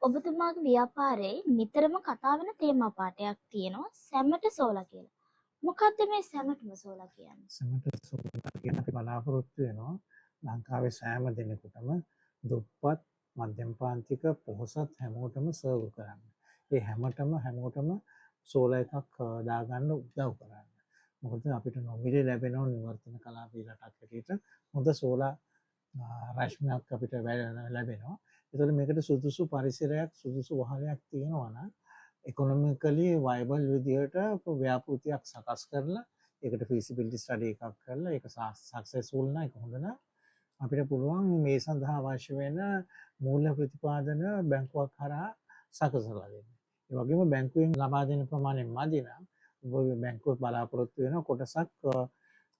ඔබතුමාගේ ව්‍යාපාරයේ නිතරම කතා වෙන තේමා පාඨයක් තියෙනවා සැමට සෝලා කියලා. මොකක්ද මේ සැමටම සෝලා කියන්නේ? සැමට සෝලා කියන අපි බලාපොරොත්තු වෙනවා ලංකාවේ සෑම දෙනෙකුටම දුප්පත් මධ්‍යම පාන්තික පොහොසත් හැමෝටම සර්ව් කරන්න. ඒ හැමෝටම සෝලා එකක් දාගන්න උදව් කරන්න. මොකද අපිට නොමිලේ ලැබෙනවා නිවර්තන කලාපී රටක් හැටියට හොඳ සෝලා රශ්මියක් අපිට ලැබෙනවා. ඒතකොට මේකට සුදුසු පරිසරයක් සුදුසු වහලයක් තියෙනවා නම් ඉකොනොමිකලි වයබල් විදිහට ව්‍යාපෘතියක් සකස් කරලා ඒකට ෆීසිබිලිටි ස්ටඩි එකක් කරලා ඒක සක්සස්ෆුල් නම් ඒක හොඳ නම් අපිට පුළුවන් මේ සඳහා අවශ්‍ය වෙන මූල්‍ය ප්‍රතිපාදන බැංකුවක් හරහා සකසලා දෙන්න. ඒ වගේම බැංකුවෙන් ලබා දෙන ප්‍රමාණය මදි නම් ඔබ බැංකුව බලාපොරොත්තු වෙන කොටසක්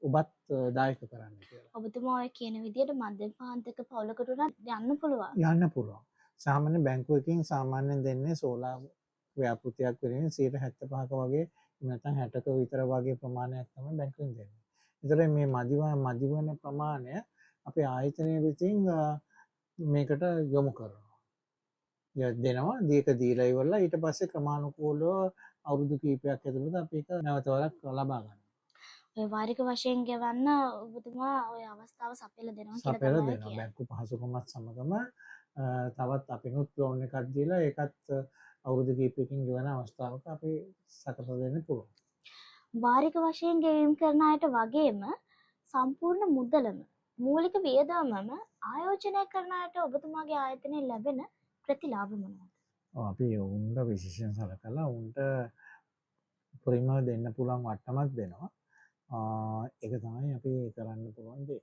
ඔබත් දායක කරන්න කියලා. ඔබතුමා ඔය කියන විදිහට මධ්‍යම පාන්තික පවුලකට උනත් යන්න පුළුවන්. යන්න පුළුවන්. සාමාන්‍ය බැංකුවකින් සාමාන්‍යයෙන් දෙන්නේ සෝලා ව්‍යාපෘතියක් වෙනින් 75ක වගේ නැත්නම් 60ක විතර වගේ ප්‍රමාණයක් තමයි බැංකුවෙන් දෙන්නේ. ඒතර මේ මදිවන ප්‍රමාණය අපේ ආයතනය විසින් මේකට යොමු කරනවා. දෙනවා දීක දීලා ඉවරලා ඊට පස්සේ ක්‍රමානුකූලව අවුරුදු කිහිපයක් ඇතුළත අපි ඒක නැවත වරක් ලබා ගන්නවා. ඔය වාරික වශයෙන් ගෙවන්න ඔබතුමා ඔය අවස්ථාව සපයලා දෙනවා කියලා සපයලා තමයි දෙනවා. බැංකු පහසුකමත් සමගම තවත් අපිනුත් ලෝන් එකක් දීලා ඒකත් අවුරුදු කිහිපයකින් ගෙවන අවස්ථාවක අපි සකසා දෙන්න පුළුවන්. වාරික වශයෙන් ගෙවීම් කරන අයට වගේම සම්පූර්ණ මුදලම මූලික වියදමම ආයෝජනය කරන අයට ඔබතුමාගේ ආයතනයෙන් ලැබෙන ප්‍රතිලාභ මොනවද? අපි උන්ට විශේෂයෙන් සලකලා උන්ට උපරිම දෙන්න පුළුවන් වට්ටමක් දෙනවා. ඒක තමයි අපි කරන්න පුළුවන් දේ.